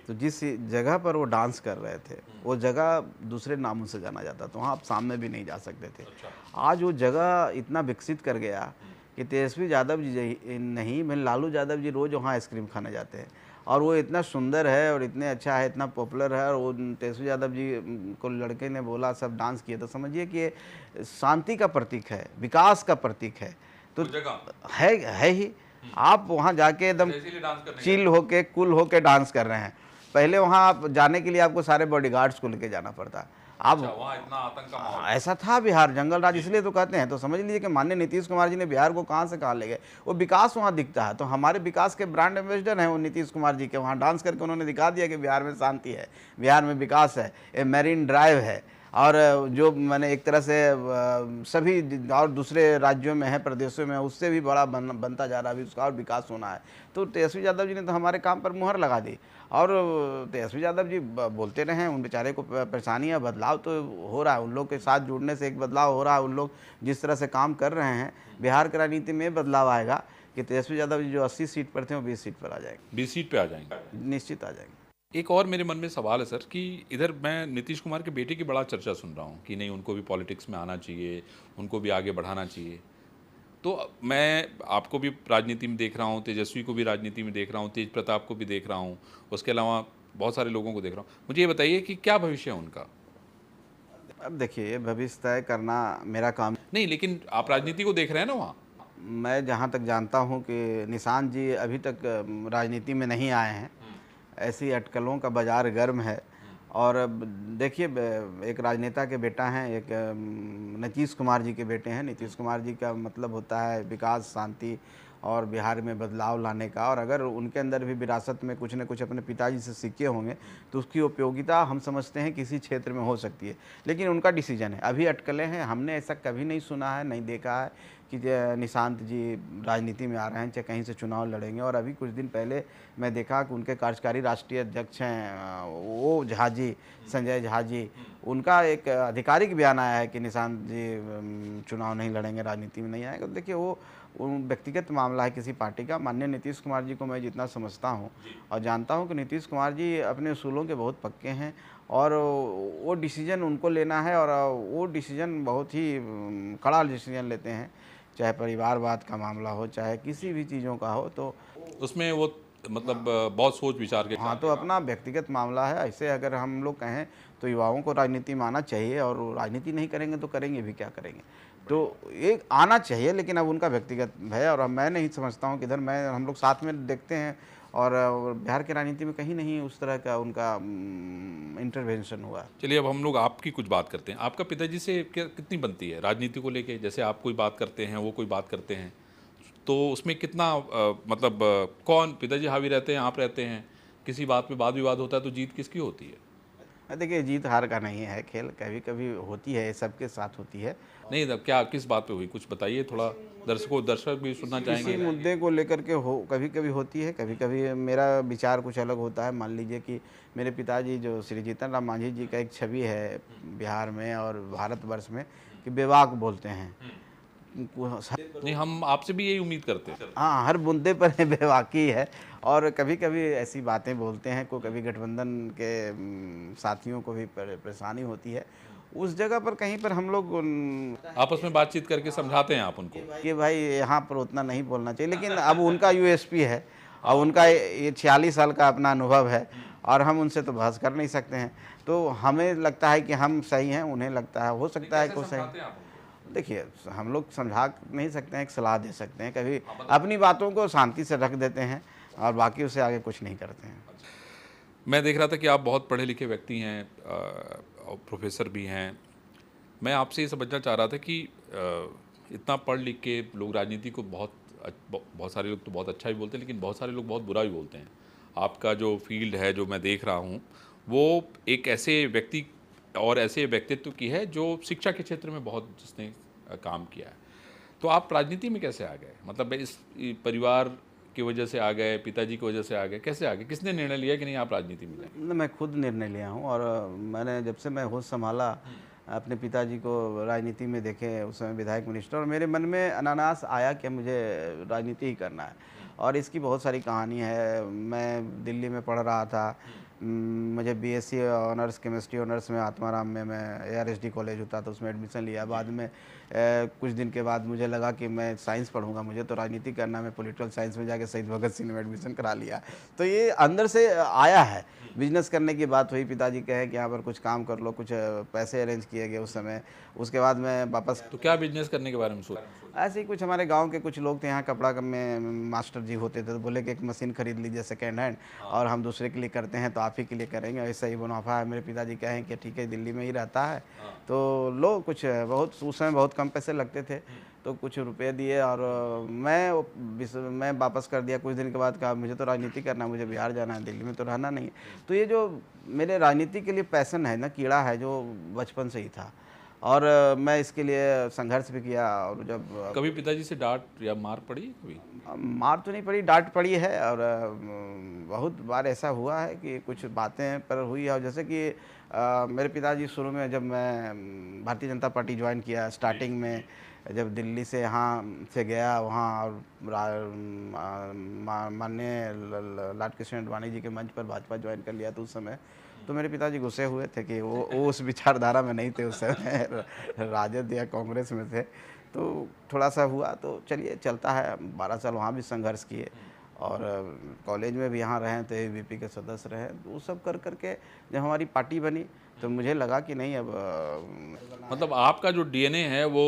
तो जिस जगह पर वो डांस कर रहे थे वो जगह दूसरे नामों से जाना जाता, तो वहाँ आप सामने भी नहीं जा सकते थे। अच्छा। आज वो जगह इतना विकसित कर गया कि तेजस्वी यादव जी नहीं, मैं लालू यादव जी रोज़ वहाँ आइसक्रीम खाने जाते हैं, और वो इतना सुंदर है और इतने अच्छा है, इतना पॉपुलर है। और वो तेजस्वी यादव जी को लड़के ने बोला, सब डांस किए, तो समझिए कि ये शांति का प्रतीक है, विकास का प्रतीक है। तो वो जगह है ही। आप वहाँ जाके एकदम इसीलिए डांस करने चिल होके, कूल होके डांस कर रहे हैं। पहले वहाँ आप जाने के लिए आपको सारे बॉडीगार्ड्स को लेके जाना पड़ता। आप अच्छा, वहाँ इतना आतंक का माहौल। ऐसा था बिहार, जंगल राज इसलिए तो कहते हैं। तो समझ लीजिए कि माननीय नीतीश कुमार जी ने बिहार को कहाँ से कहाँ ले गए। वो विकास वहाँ दिखता है, तो हमारे विकास के ब्रांड एम्बेसडर हैं वो नीतीश कुमार जी के। वहाँ डांस करके उन्होंने दिखा दिया कि बिहार में शांति है, बिहार में विकास है, ये मेरीन ड्राइव है। और जो मैंने एक तरह से सभी और दूसरे राज्यों में है, प्रदेशों में, उससे भी बड़ा बनता जा रहा है, अभी उसका और विकास होना है। तो तेजस्वी यादव जी ने तो हमारे काम पर मुहर लगा दी। और तेजस्वी यादव जी बोलते रहे, उन बेचारे को परेशानी है, बदलाव तो हो रहा है, उन लोग के साथ जुड़ने से एक बदलाव हो रहा है। उन लोग जिस तरह से काम कर रहे हैं, बिहार की राजनीति में बदलाव आएगा कि तेजस्वी यादव जी जो 80 सीट पर थे वो 20 सीट पर आ जाएंगे, 20 सीट पे आ जाएंगे, निश्चित आ जाएंगे। एक और मेरे मन में सवाल है सर कि इधर मैं नीतीश कुमार के बेटे की बड़ा चर्चा सुन रहा हूँ कि नहीं, उनको भी पॉलिटिक्स में आना चाहिए, उनको भी आगे बढ़ाना चाहिए। तो मैं आपको भी राजनीति में देख रहा हूँ, तेजस्वी को भी राजनीति में देख रहा हूँ, तेज प्रताप को भी देख रहा हूँ, उसके अलावा बहुत सारे लोगों को देख रहा हूँ। मुझे ये बताइए कि क्या भविष्य है उनका? अब देखिए, भविष्य तय करना मेरा काम नहीं, लेकिन आप राजनीति को देख रहे हैं ना वहाँ। मैं जहाँ तक जानता हूँ कि निशांत जी अभी तक राजनीति में नहीं आए हैं। ऐसी अटकलों का बाज़ार गर्म है। और अब देखिए, एक राजनेता के बेटा हैं, एक नीतीश कुमार जी के बेटे हैं। नीतीश कुमार जी का मतलब होता है विकास, शांति और बिहार में बदलाव लाने का। और अगर उनके अंदर भी विरासत में कुछ न कुछ अपने पिताजी से सीखे होंगे तो उसकी उपयोगिता हम समझते हैं किसी क्षेत्र में हो सकती है। लेकिन उनका डिसीजन है, अभी अटकलें हैं। हमने ऐसा कभी नहीं सुना है, नहीं देखा है कि निशांत जी राजनीति में आ रहे हैं, चाहे कहीं से चुनाव लड़ेंगे। और अभी कुछ दिन पहले मैं देखा कि उनके कार्यकारी राष्ट्रीय अध्यक्ष हैं वो झा जी, संजय झा जी, उनका एक आधिकारिक बयान आया है कि निशांत जी चुनाव नहीं लड़ेंगे, राजनीति में नहीं आएंगे। तो देखिए, वो व्यक्तिगत मामला है किसी पार्टी का। माननीय नीतीश कुमार जी को मैं जितना समझता हूँ और जानता हूँ कि नीतीश कुमार जी अपने उसूलों के बहुत पक्के हैं, और वो डिसीजन उनको लेना है, और वो डिसीजन बहुत ही कड़ा डिसीजन लेते हैं, चाहे परिवारवाद का मामला हो, चाहे किसी भी चीज़ों का हो। तो उसमें वो मतलब बहुत सोच विचार के हाँ, तो अपना व्यक्तिगत मामला है। ऐसे अगर हम लोग कहें तो युवाओं को राजनीति में आना चाहिए, और राजनीति नहीं करेंगे तो करेंगे भी क्या करेंगे। तो ये आना चाहिए, लेकिन अब उनका व्यक्तिगत है। और अब मैं नहीं समझता हूँ कि इधर हम लोग साथ में देखते हैं, और बिहार की राजनीति में कहीं नहीं उस तरह का उनका इंटरवेंशन हुआ। चलिए, अब हम लोग आपकी कुछ बात करते हैं। आपका पिताजी से कितनी बनती है राजनीति को लेके? जैसे आप कोई बात करते हैं, वो कोई बात करते हैं, तो उसमें कितना मतलब कौन पिताजी हावी रहते हैं, आप रहते हैं? किसी बात पे वाद विवाद होता है तो जीत किसकी होती है? देखिए, जीत हार का नहीं है खेल, कभी कभी होती है, सबके साथ होती है। नहीं, तब क्या किस बात पे हुई, कुछ बताइए थोड़ा, दर्शक भी सुनना किसी चाहेंगे। मुद्दे को लेकर के हो, कभी कभी होती है, कभी कभी मेरा विचार कुछ अलग होता है। मान लीजिए कि मेरे पिताजी जो श्री जीतन राम मांझी जी का एक छवि है बिहार में और भारतवर्ष में कि बेबाक बोलते हैं। नहीं, हम आपसे भी यही उम्मीद करते हैं। हाँ, हर मुद्दे पर बेबाकी है, और कभी कभी ऐसी बातें बोलते हैं को, कभी गठबंधन के साथियों को भी परेशानी होती है। उस जगह पर कहीं पर हम लोग आपस में बातचीत करके समझाते हैं आप उनको कि भाई यहाँ पर उतना नहीं बोलना चाहिए। लेकिन अब उनका यूएसपी है, और उनका ये 46 साल का अपना अनुभव है, और हम उनसे तो बहस कर नहीं सकते हैं। तो हमें लगता है कि हम सही हैं, उन्हें लगता है हो सकता है कोई सही। देखिए, हम लोग समझा नहीं सकते हैं, एक सलाह दे सकते हैं, कभी अपनी बातों को शांति से रख देते हैं, और बाकी उससे आगे कुछ नहीं करते हैं। मैं देख रहा था कि आप बहुत पढ़े लिखे व्यक्ति हैं और प्रोफेसर भी हैं। मैं आपसे ये समझना चाह रहा था कि इतना पढ़ लिख के लोग राजनीति को बहुत सारे लोग तो बहुत अच्छा भी बोलते हैं, लेकिन बहुत सारे लोग बहुत बुरा भी बोलते हैं। आपका जो फील्ड है, जो मैं देख रहा हूँ, वो एक ऐसे व्यक्ति और ऐसे व्यक्तित्व की है जो शिक्षा के क्षेत्र में बहुत जिसने काम किया है। तो आप राजनीति में कैसे आ गए? मतलब इस परिवार की वजह से आ गए, पिताजी की वजह से आ गए, कैसे आ गए? किसने निर्णय लिया कि नहीं आप राजनीति में जाएं? न, मैं खुद निर्णय लिया हूँ और मैंने जब से मैं होश संभाला अपने पिताजी को राजनीति में देखे, उस समय विधायक मिनिस्टर, और मेरे मन में अनायास आया कि मुझे राजनीति ही करना है। और इसकी बहुत सारी कहानी है। मैं दिल्ली में पढ़ रहा था, मुझे बीएससी ऑनर्स केमिस्ट्री ऑनर्स में आत्माराम में मैं एआरएसडी कॉलेज होता था, उसमें एडमिशन लिया। बाद में कुछ दिन के बाद मुझे लगा कि मैं साइंस पढ़ूंगा, मुझे तो राजनीति करना, मैं पॉलिटिकल साइंस में जाके शहीद भगत सिंह में एडमिशन करा लिया। तो ये अंदर से आया है। बिजनेस करने की बात हुई, पिताजी कहे कि यहाँ पर कुछ काम कर लो, कुछ पैसे अरेंज किए गए उस समय। उसके बाद मैं वापस, तो क्या बिजनेस करने के बारे में सोचा? ऐसे ही कुछ हमारे गांव के कुछ लोग थे, यहाँ कपड़ा में मास्टर जी होते थे, तो बोले कि एक मशीन खरीद लीजिए सेकेंड हैंड, और हम दूसरे के लिए करते हैं तो आप ही के लिए करेंगे, ऐसा ही मुनाफा है। मेरे पिताजी कहें कि ठीक है, दिल्ली में ही रहता है तो लो, कुछ बहुत उस समय बहुत कम पैसे लगते थे, तो कुछ रुपए दिए और मैं वापस कर दिया। कुछ दिन के बाद कहा मुझे तो राजनीति करना, मुझे बिहार जाना है, दिल्ली में तो रहना नहीं है। तो ये जो मेरे राजनीति के लिए पैसन है ना, कीड़ा है जो बचपन से ही था, और मैं इसके लिए संघर्ष भी किया। और जब कभी पिताजी से डांट या मार पड़ी कभी? मार तो नहीं पड़ी, डांट पड़ी है। और बहुत बार ऐसा हुआ है कि कुछ बातें पर हुई है। और जैसे कि मेरे पिताजी शुरू में, जब मैं भारतीय जनता पार्टी ज्वाइन किया, स्टार्टिंग में जब दिल्ली से यहाँ से गया वहाँ, और माननीय लाल कृष्ण आडवाणी जी के मंच पर भाजपा ज्वाइन कर लिया, तो उस समय तो मेरे पिताजी गुस्से हुए थे कि वो उस विचारधारा में नहीं थे उस समय, राजद या कांग्रेस में थे। तो थोड़ा सा हुआ, तो चलिए चलता है। 12 साल वहाँ भी संघर्ष किए, और कॉलेज में भी यहाँ रहे, तो एबीवीपी के सदस्य रहे। तो वो सब कर करके जब हमारी पार्टी बनी, तो मुझे लगा कि नहीं, अब मतलब आपका जो डीएनए है वो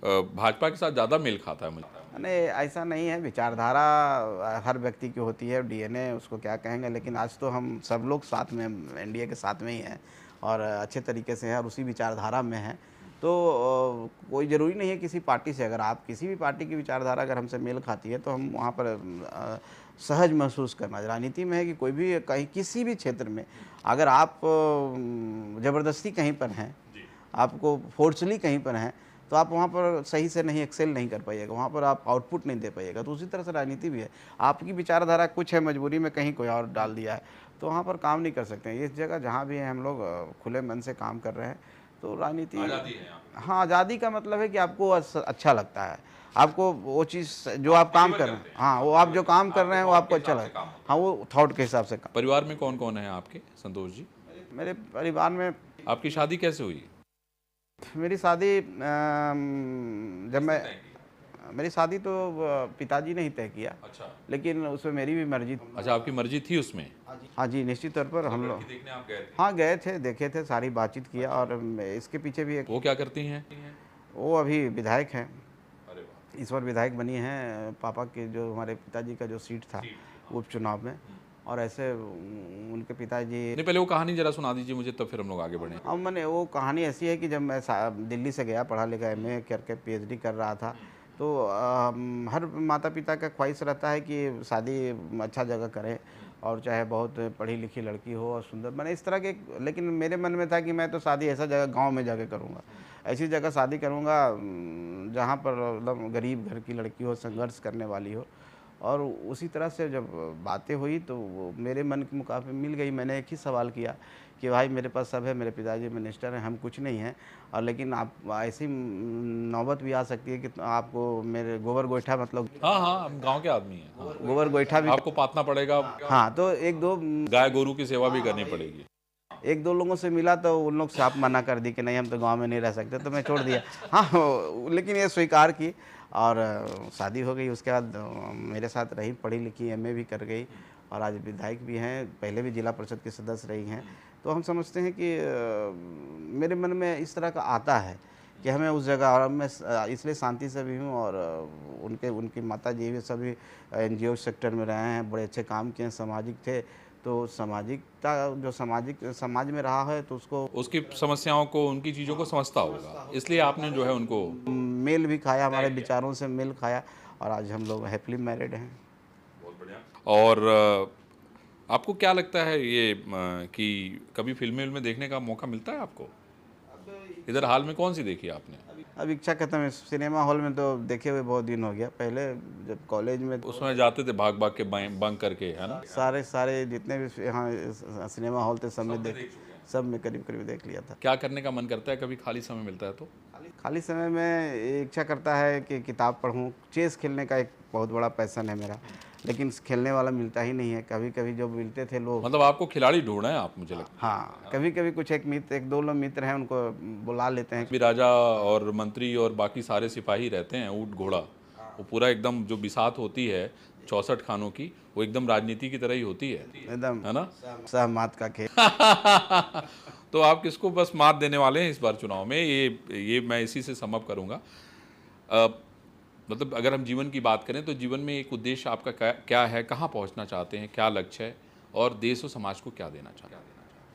भाजपा के साथ ज़्यादा मेल खाता है मुझे। नहीं, ऐसा नहीं है। विचारधारा हर व्यक्ति की होती है, डीएनए उसको क्या कहेंगे, लेकिन आज तो हम सब लोग साथ में, एनडीए के साथ में ही हैं, और अच्छे तरीके से हैं, और उसी विचारधारा में हैं। तो कोई ज़रूरी नहीं है किसी पार्टी से, अगर आप किसी भी पार्टी की विचारधारा अगर हमसे मेल खाती है, तो हम वहाँ पर सहज महसूस करना। राजनीति में है कि कोई भी कहीं किसी भी क्षेत्र में अगर आप ज़बरदस्ती कहीं पर हैं, आपको फोर्सली कहीं पर हैं, तो आप वहाँ पर सही से नहीं एक्सेल नहीं कर पाइएगा, वहाँ पर आप आउटपुट नहीं दे पाइएगा। तो उसी तरह से राजनीति भी है। आपकी विचारधारा कुछ है, मजबूरी में कहीं कोई और डाल दिया है, तो वहाँ पर काम नहीं कर सकते हैं। इस जगह जहाँ भी हैं हम लोग खुले मन से काम कर रहे हैं। तो राजनीति, हाँ, आज़ादी का मतलब है कि आपको अच्छा लगता है, आपको वो चीज़ जो आप काम कर रहे हैं, हाँ, वो आप जो काम कर रहे हैं वो आपको अच्छा लगता है, हाँ, वो थॉट के हिसाब से काम। परिवार में कौन कौन है आपके, संतोष जी? मेरे परिवार में, आपकी शादी कैसे हुई? मेरी शादी जब मैं, मेरी शादी तो पिताजी ने ही तय किया। अच्छा। लेकिन उसमें मेरी भी मर्जी। अच्छा, आपकी मर्जी थी उसमें? हाँ जी, निश्चित तौर पर हम लोग देखने आप गए थे? हाँ गए थे, देखे थे, सारी बातचीत किया। और इसके पीछे भी एक, वो क्या करती हैं? वो अभी विधायक हैं, अरे वाह। इस बार विधायक बनी हैं। पापा के जो, हमारे पिताजी का जो सीट था उपचुनाव में, और ऐसे उनके पिताजी। नहीं, पहले वो कहानी जरा सुना दीजिए मुझे, तब फिर हम लोग आगे बढ़ें। अब मैंने, वो कहानी ऐसी है कि जब मैं दिल्ली से गया, पढ़ा लिखा एमए करके पीएचडी कर रहा था, तो हर माता पिता का ख्वाहिश रहता है कि शादी अच्छा जगह करें, और चाहे बहुत पढ़ी लिखी लड़की हो और सुंदर, मैंने इस तरह के। लेकिन मेरे मन में था कि मैं तो शादी ऐसा जगह गांव में जाके करूंगा, ऐसी जगह शादी करूंगा जहां पर मतलब गरीब घर की लड़की हो, संघर्ष करने वाली हो। और उसी तरह से जब बातें हुई, तो वो मेरे मन के मुकाबले मिल गई। मैंने एक ही सवाल किया कि भाई मेरे पास सब है, मेरे पिताजी मिनिस्टर हैं, हम कुछ नहीं हैं, और लेकिन आप, ऐसी नौबत भी आ सकती है कि आपको मेरे गोबर गोईठा, मतलब हाँ हाँ, हम गांव के आदमी हैं। हाँ। गोबर गोईठा भी आपको पातना पड़ेगा। हाँ, तो एक दो गाय गोरू की सेवा भी करनी पड़ेगी। एक दो लोगों से मिला, तो उन लोग साफ मना कर दी कि नहीं, हम तो गांव में नहीं रह सकते, तो मैं छोड़ दिया। हाँ, लेकिन ये स्वीकार की, और शादी हो गई। उसके बाद मेरे साथ रही, पढ़ी लिखी, एमए भी कर गई, और आज विधायक भी हैं, पहले भी जिला परिषद के सदस्य रही हैं। तो हम समझते हैं कि मेरे मन में इस तरह का आता है कि हमें उस जगह, और मैं इसलिए शांति से भी हूँ। और उनकी माता जी भी सभी एनजीओ सेक्टर में रहे हैं, बड़े अच्छे काम किए, सामाजिक थे। तो सामाजिकता जो समाज में रहा है, तो उसको, उसकी समस्याओं को, उनकी चीज़ों को समझता होगा, इसलिए आपने जो है उनको मेल भी खाया, हमारे विचारों से मेल खाया, और आज हम लोग हैप्पीली मैरिड हैं। बहुत बढ़िया। और आपको क्या लगता है ये कि कभी फिल्में देखने का मौका मिलता है आपको? इधर हाल में कौन सी देखी आपने? अब इच्छा खत्म है। सिनेमा हॉल में तो देखे हुए बहुत दिन हो गया। पहले जब कॉलेज में उसमें जाते थे भाग भाग के बंक करके, है ना? सारे जितने भी यहाँ सिनेमा हॉल थे सब में सब में करीब करीब देख लिया था। क्या करने का मन करता है कभी खाली समय मिलता है तो? खाली समय में इच्छा करता है कि किताब पढूं। चेस खेलने का एक बहुत बड़ा पैशन है मेरा, लेकिन खेलने वाला मिलता ही नहीं है। कभी कभी जो मिलते थे लोग, मतलब आपको खिलाड़ी ढूंढना है आप, मुझे लगता है। हाँ, कभी कभी कुछ एक दो लोग मित्र हैं, उनको बुला लेते हैं। भी राजा और मंत्री और बाकी सारे सिपाही रहते हैं, ऊँट घोड़ा, वो पूरा एकदम जो बिसात होती है 64 खानों की, वो एकदम राजनीति की तरह ही होती है, एकदम है ना? सहमत का खेल। तो आप किसको बस मात देने वाले हैं इस बार चुनाव में? ये मैं इसी से सम अप करूंगा। मतलब अगर हम जीवन की बात करें तो जीवन में एक उद्देश्य आपका क्या है, कहाँ पहुँचना चाहते हैं, क्या लक्ष्य है, और देश और समाज को क्या देना चाहते हैं?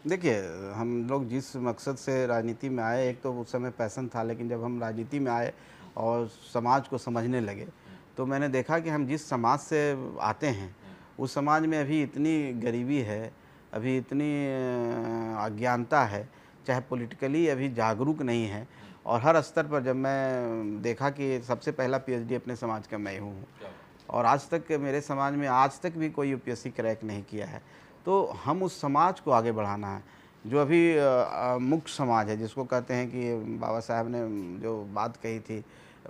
देखिए, हम लोग जिस मकसद से राजनीति में आए, एक तो उस समय पैशन था, लेकिन जब हम राजनीति में आए और समाज को समझने लगे, तो मैंने देखा कि हम जिस समाज से आते हैं उस समाज में अभी इतनी गरीबी है, अभी इतनी अज्ञानता है, चाहे पॉलिटिकली अभी जागरूक नहीं है। और हर स्तर पर जब मैं देखा कि सबसे पहला पीएचडी अपने समाज का मैं हूँ, और आज तक मेरे समाज में आज तक भी कोई यूपीएससी क्रैक नहीं किया है, तो हम उस समाज को आगे बढ़ाना है। जो अभी मुख्य समाज है, जिसको कहते हैं कि बाबा साहब ने जो बात कही थी,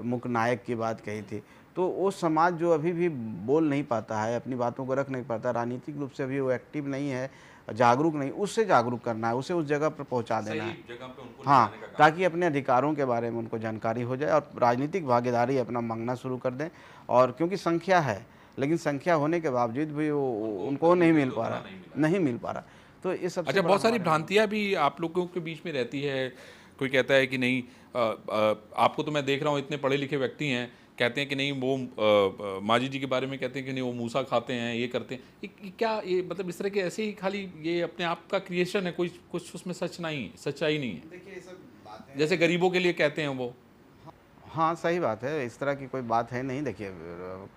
मुख्य नायक की बात कही थी, तो वो समाज जो अभी भी बोल नहीं पाता है, अपनी बातों को रख नहीं पाता, राजनीतिक रूप से अभी वो एक्टिव नहीं है, जागरूक नहीं, उससे जागरूक करना है, उसे उस जगह पर पहुंचा देना है। हाँ, ताकि अपने अधिकारों के बारे में उनको जानकारी हो जाए और राजनीतिक भागीदारी अपना मांगना शुरू कर दें। और क्योंकि संख्या है, लेकिन संख्या होने के बावजूद भी वो उनको नहीं मिल पा रहा, तो ये सबसे अच्छा, बहुत सारी भ्रांतियां भी आप लोगों के बीच में रहती है। कोई कहता है कि नहीं, आपको तो मैं देख रहा हूँ इतने पढ़े लिखे व्यक्ति हैं, कहते हैं कि नहीं वो माजी जी के बारे में कहते हैं कि नहीं वो मूसा खाते हैं, ये करते हैं। ये क्या, ये मतलब इस तरह के ऐसे ही खाली ये अपने आप का क्रिएशन है, कोई कुछ उसमें सच्चाई नहीं है? देखिए, ये सब बातें जैसे गरीबों के लिए कहते हैं वो। हाँ, सही बात है, इस तरह की कोई बात है नहीं। देखिए,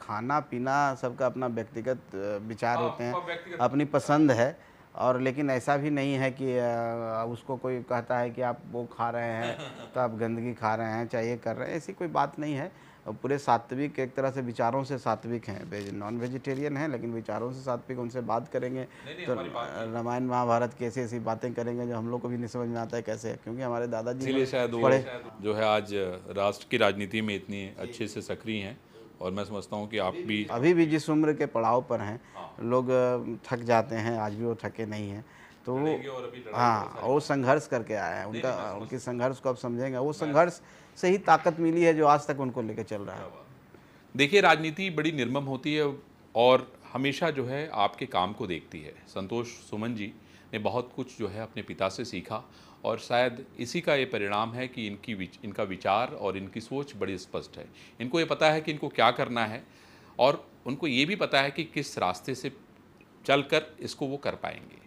खाना पीना सबका अपना व्यक्तिगत विचार होते हैं, अपनी पसंद है। और लेकिन ऐसा भी नहीं है कि उसको कोई कहता है कि आप वो खा रहे हैं तो आप गंदगी खा रहे हैं, चाहे ये कर रहे हैं, ऐसी कोई बात नहीं है। पूरे सात्विक, एक तरह से विचारों से सात्विक हैं, नॉन वेजिटेरियन हैं, लेकिन विचारों से सात्विक। उनसे बात करेंगे तो रामायण महाभारत की ऐसी ऐसी बातें करेंगे जो हम लोग को भी नहीं समझ में आता है कैसे, क्योंकि हमारे दादाजी इसीलिए शायद वो जो है आज राष्ट्र की राजनीति में इतनी अच्छे से सक्रिय हैं। और मैं समझता हूँ कि आप भी अभी भी जिस उम्र के पड़ाव पर हैं, लोग थक जाते हैं, आज भी वो थके नहीं हैं। तो हाँ, वो संघर्ष करके आए हैं, उनकी संघर्ष को आप समझेंगे, वो संघर्ष से ही ताकत मिली है जो आज तक उनको लेके चल रहा है। देखिए, राजनीति बड़ी निर्मम होती है और हमेशा जो है आपके काम को देखती है। संतोष सुमन जी ने बहुत कुछ जो है अपने पिता से सीखा, और शायद इसी का ये परिणाम है कि इनका विचार और इनकी सोच बड़ी स्पष्ट है। इनको ये पता है कि इनको क्या करना है, और उनको ये भी पता है कि किस रास्ते से चलकर इसको वो कर पाएंगे।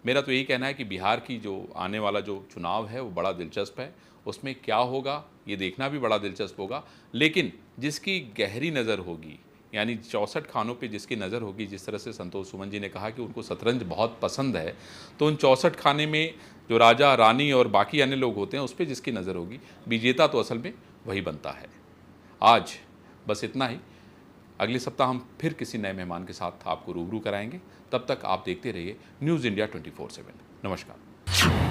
मेरा तो यही कहना है कि बिहार की जो आने वाला जो चुनाव है वो बड़ा दिलचस्प है। उसमें क्या होगा ये देखना भी बड़ा दिलचस्प होगा, लेकिन जिसकी गहरी नज़र होगी, यानी 64 खानों पे जिसकी नज़र होगी, जिस तरह से संतोष सुमन जी ने कहा कि उनको शतरंज बहुत पसंद है, तो उन 64 खाने में जो राजा रानी और बाकी अन्य लोग होते हैं उस पर जिसकी नज़र होगी, विजेता तो असल में वही बनता है। आज बस इतना ही। अगले सप्ताह हम फिर किसी नए मेहमान के साथ आपको रूबरू कराएंगे। तब तक आप देखते रहिए न्यूज़ इंडिया 24/7। नमस्कार।